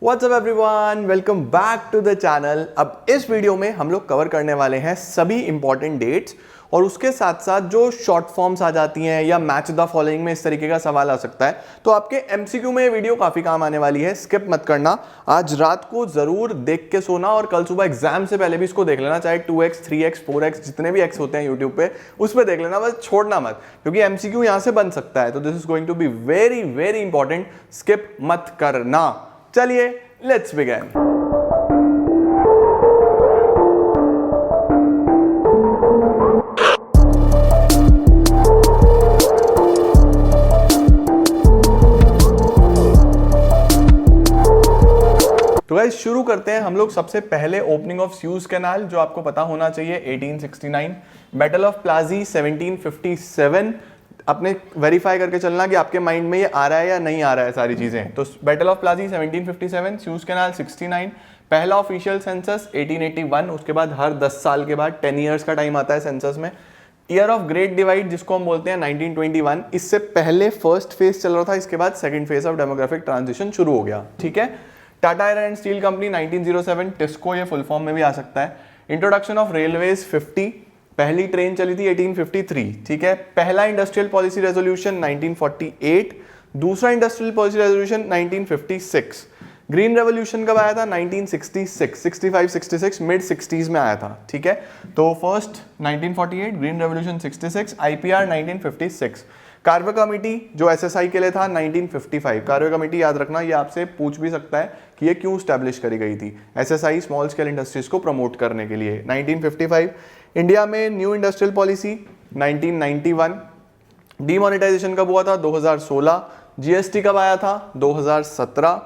What's up everyone? Welcome back to the channel. अब इस video में हम लोग कवर करने वाले हैं सभी इंपॉर्टेंट डेट्स और उसके साथ साथ जो शॉर्ट फॉर्म्स आ जाती हैं या मैच द फॉलोइंग में इस तरीके का सवाल आ सकता है, तो आपके एमसीक्यू में ये वीडियो काफी काम आने वाली है। स्किप मत करना, आज रात को जरूर देख के सोना और कल सुबह एग्जाम से पहले भी इसको देख लेना, चाहे 2x 3x 4x जितने भी x होते हैं यूट्यूब पे उस पर देख लेना, बस छोड़ना मत, क्योंकि एमसीक्यू यहां से बन सकता है। तो this is going to be very very important, skip मत करना। चलिए लेट्स बिगिन। तो गाइस शुरू करते हैं हम लोग सबसे पहले ओपनिंग ऑफ स्यूज कैनाल, जो आपको पता होना चाहिए 1869, बैटल ऑफ प्लाजी 1757। अपने वेरीफाई करके चलना कि आपके माइंड में ये आ रहा है या नहीं आ रहा है सारी चीजें। तो बैटल ऑफ प्लाजी 1757, स्यूज कैनाल 69, पहला ऑफिशियल सेंसस 1881, उसके बाद हर 10 साल के बाद 10 ईयर्स का टाइम आता है सेंसस में। ईयर ऑफ ग्रेट डिवाइड जिसको हम बोलते हैं 1921, इससे पहले फर्स्ट फेज चल रहा था, इसके बाद second phase of demographic transition शुरू हो गया। ठीक है। Tata iron and steel company 1907, TISCO ये फुल फॉर्म में भी आ सकता है। इंट्रोडक्शन ऑफ रेलवेज 50, पहली ट्रेन चली थी 1853। ठीक है। पहला इंडस्ट्रियल पॉलिसी रेजोल्यूशन 1948, दूसरा industrial policy resolution 1956। Green revolution कब आया था? 1966, 65 66, मिड 60s में आया था। ठीक है। तो first 1948, green revolution 66, IPR 1956। Karve committee जो एसएसआई के लिए था 1955। कार्वे कमेटी याद रखना, ये आपसे पूछ भी सकता है कि ये क्यों स्टैब्लिश करी गई थी। एसएसआई स्मॉल स्केल इंडस्ट्रीज को प्रमोट करने के लिए 1955। इंडिया में न्यू इंडस्ट्रियल पॉलिसी 1991। डीमोनेटाइजेशन कब हुआ था? 2016। जीएसटी कब आया था? 2017।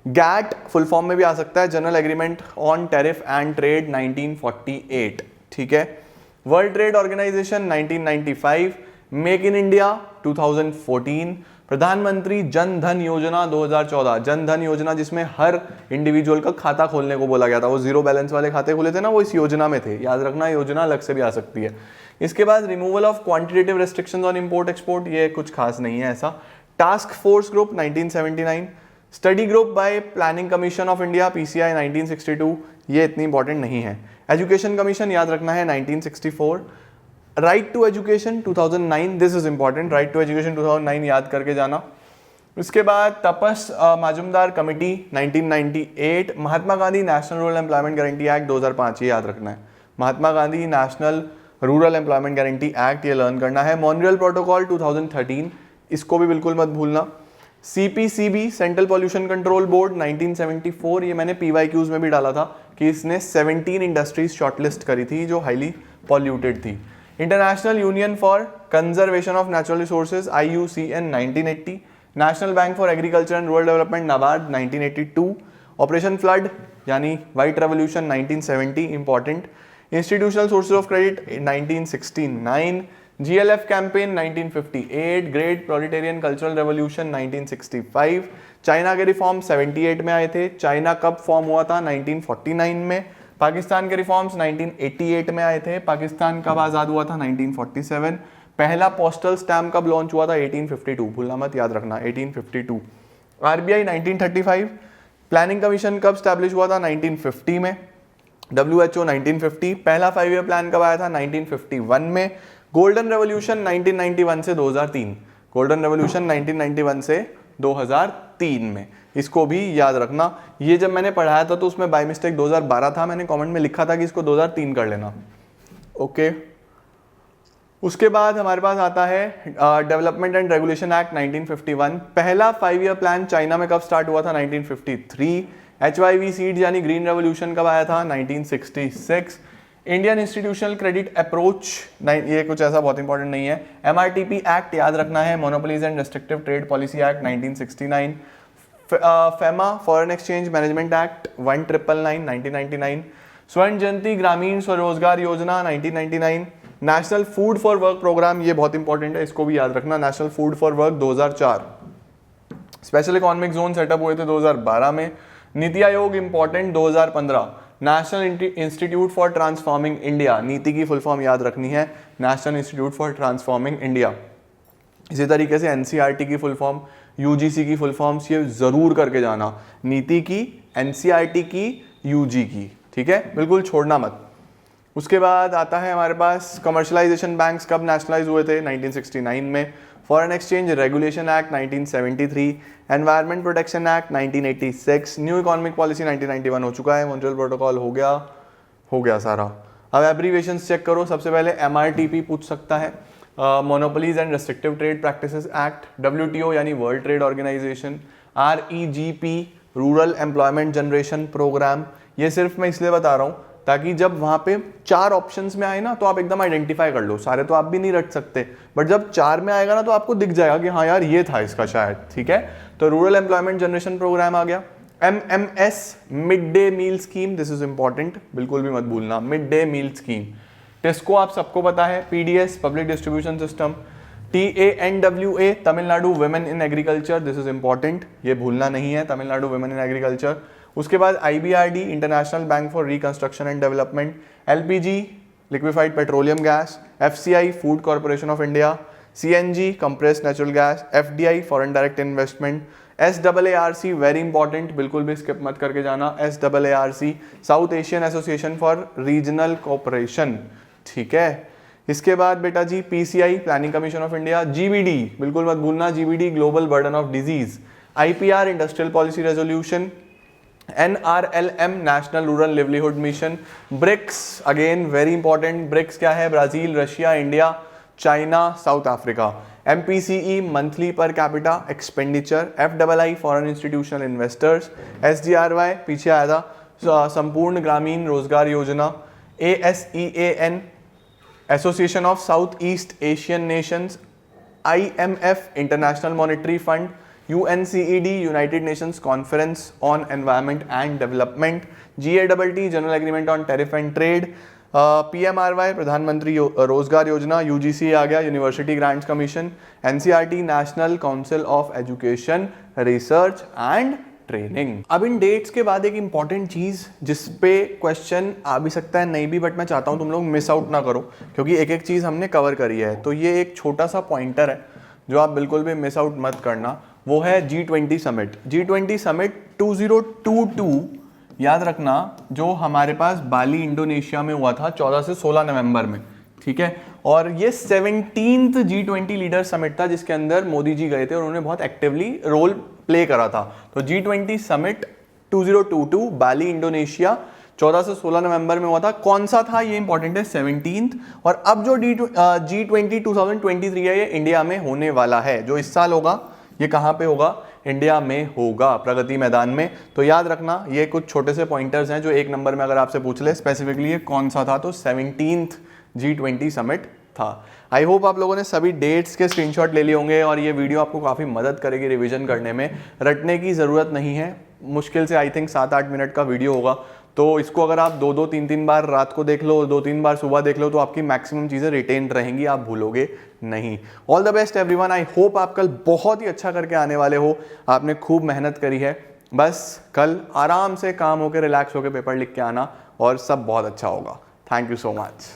गैट फुल फॉर्म में भी आ सकता है, general agreement on tariff and trade 1948। ठीक है। World trade organisation 1995। Make in India 2014। Pradhan Mantri Jan Dhan योजना 2014, जन धन योजना जिसमें हर इंडिविजुअल का खाता खोलने को बोला गया था। वो जीरो बैलेंस वाले खाते खुले थे ना, वो इस योजना में थे। याद रखना, योजना अलग से भी आ सकती है। इसके बाद removal of quantitative restrictions on import export, ये कुछ खास नहीं है ऐसा। Task force group 1979। Study group by planning commission of India PCI 1962, ये इतनी इंपॉर्टेंट नहीं है। एजुकेशन कमीशन याद रखना है 1964। Right to education 2009, this is important, right to education 2009 याद करके जाना। उसके बाद Tapas Majumdar committee 1998। Mahatma Gandhi national rural employment guarantee act 2005, ये याद रखना है। Mahatma Gandhi national rural employment guarantee act, ये लर्न करना है। मॉन्ट्रियल प्रोटोकॉल 2013, इसको भी बिल्कुल मत भूलना। CPCB central pollution control board 1974, ये मैंने पीवाईक्यूज में भी डाला था कि इसने 17 इंडस्ट्रीज शॉर्टलिस्ट करी थी जो हाईली पॉल्यूटेड थी। International union for conservation of natural resources IUCN 1980। National bank for agriculture and rural development NABARD 1982। Operation flood यानी white revolution 1970, important. Institutional sources of credit 1969। GLF campaign 1958। Great proletarian cultural revolution 1965। China के reform 78 में आए थे। China कब form हुआ था? 1949 में। पाकिस्तान के रिफॉर्म्स 1988 में आए थे। पाकिस्तान कब आज़ाद हुआ था? 1947। पहला पोस्टल स्टैम्प कब लॉन्च हुआ था? 1852, भूलना मत, याद रखना 1852। RBI 1935। प्लानिंग कमीशन कब स्टैब्लिश हुआ था? 1950 में। WHO 1950। पहला 5 ईयर प्लान कब आया था? 1951 में। गोल्डन रेवोल्यूशन 1991 से 2003, गोल्डन रेवोल्यूशन 1991 से 2003 में, इसको भी याद रखना। ये जब मैंने पढ़ाया था तो उसमें बाय मिस्टेक 2012 था, मैंने कमेंट में लिखा था कि इसको 2003 कर लेना। ओके। उसके बाद हमारे पास आता है डेवलपमेंट एंड रेगुलेशन एक्ट 1951। पहला 5 ईयर प्लान चाइना में कब स्टार्ट हुआ था? 1953। HYV सीड यानी ग्रीन रेवोल्यूशन कब आया था? 1966। इंडियन इंस्टीट्यूशनल क्रेडिट अप्रोच, ये कुछ ऐसा बहुत इंपॉर्टेंट नहीं है। MRTP एक्ट याद रखना है। Monopolies and restrictive trade policy act 1969। FEMA foreign exchange management act 1999 1999। Swarna Jayanti Gramin Swarozgar Yojana 1999। National food for work programme, ये बहुत इंपॉर्टेंट है, इसको भी याद रखना। National food for work 2004। Special economic zone setup हुए थे 2012 में। NITI Aayog important 2015। National institute for transforming India, NITI की फुल फॉर्म याद रखनी है, national institute for transforming India. इसी तरीके से NCERT की फुल फॉर्म, UGC की फुल फॉर्म्स, ये जरूर करके जाना। नीति की एनसीईआरटी की, यूजी की, ठीक है, बिल्कुल छोड़ना मत। उसके बाद आता है हमारे पास कमर्शलाइजेशन बैंक्स कब नेशनलाइज हुए थे, 1969 में। Foreign exchange regulation act 1973, environment protection act 1986, new economic policy 1991 हो चुका है, मॉन्ट्रियल प्रोटोकॉल हो गया सारा। अब एब्रीवेशंस चेक करो, सबसे पहले एमआरटीपी पूछ सकता है, monopolies and restrictive trade practices act, WTO यानी world trade organisation, REGP rural employment generation programme. ये सिर्फ मैं इसलिए बता रहा हूँ ताकि जब वहां पे 4 ऑप्शंस में आए ना तो आप एकदम आइडेंटिफाई कर लो, सारे तो आप भी नहीं रट सकते, बट जब 4 में आएगा ना तो आपको दिख जाएगा कि हाँ यार ये था इसका शायद, ठीक है। तो रूरल एम्प्लॉयमेंट जनरेशन प्रोग्राम आ गया। MMS mid day meal scheme, this is important, बिल्कुल भी मत भूलना, mid day meal scheme. TISCO आप सबको पता है, PDS public distribution system, TANWA Tamil Nadu women in agriculture, this is important, ये भूलना नहीं है, तमिलनाडु वुमेन इन एग्रीकल्चर। उसके बाद IBRD international bank for reconstruction and development, LPG liquefied petroleum gas, FCI food corporation of India, CNG compressed natural gas, FDI foreign direct investment, SAARC very important, बिल्कुल भी skip मत करके जाना, SAARC south Asian association for regional cooperation, ठीक है। इसके बाद बेटा जी PCI planning commission of India, GBD बिल्कुल मत भूलना, GBD global burden of disease, IPR industrial policy resolution, NRLM national rural livelihood mission, BRICS again very important, BRICS क्या है, Brazil, Russia, India, China, South Africa, MPCE monthly per capita expenditure, FII foreign institutional investors, SGRY पीछे आया था Sampoorna Gramin Rozgar Yojana, ASEAN association of South East Asian nations, IMF international monetary fund, UNCED United Nations conference on environment and development, GATT general agreement on tariff and trade, PMRY Pradhan Mantri Rozgar Yojana, UGC आ गया university grants commission, NCERT national council of education research and training. अब इन dates के बाद एक important चीज जिस पे question आ भी सकता है नहीं भी, बट मैं चाहता हूं तुम लोग मिस आउट ना करो क्योंकि एक एक चीज हमने कवर करी है, तो ये एक छोटा सा पॉइंटर है जो आप बिल्कुल भी मिस आउट मत करना, वो है G20 समिट। G20 समिट 2022 याद रखना, जो हमारे पास बाली इंडोनेशिया में हुआ था 14 से 16 नवंबर में, ठीक है। और ये 17th G20 लीडर समिट था जिसके अंदर मोदी जी गए थे और उन्होंने बहुत एक्टिवली रोल प्ले करा था। तो G20 समिट 2022 बाली इंडोनेशिया 14 से 16 नवंबर में हुआ था। कौन सा था ये इंपॉर्टेंट है, 17th। और अब जो G20 2023 है ये इंडिया में होने वाला है, जो इस साल होगा ये कहाँ पे होगा, इंडिया में होगा, प्रगति मैदान में। तो याद रखना ये कुछ छोटे से पॉइंटर्स हैं जो एक नंबर में अगर आपसे पूछ ले स्पेसिफिकली ये कौन सा था, तो 17th G20 समिट था। आई होप आप लोगों ने सभी डेट्स के स्क्रीनशॉट ले लिए होंगे और ये वीडियो आपको काफ़ी मदद करेगी रिवीजन करने में। रटने की ज़रूरत नहीं है, मुश्किल से आई थिंक 7-8 मिनट का वीडियो होगा, तो इसको अगर आप 2-2 3-3 बार रात को देख लो, 2-3 बार सुबह देख लो, तो आपकी मैक्सिमम चीज़ें रिटेन रहेंगी, आप भूलोगे नहीं। All the best everyone, I hope आप कल बहुत ही अच्छा करके आने वाले हो, आपने खूब मेहनत करी है, बस कल आराम से काम होकर रिलैक्स होकर पेपर लिख के आना और सब बहुत अच्छा होगा। Thank you so much.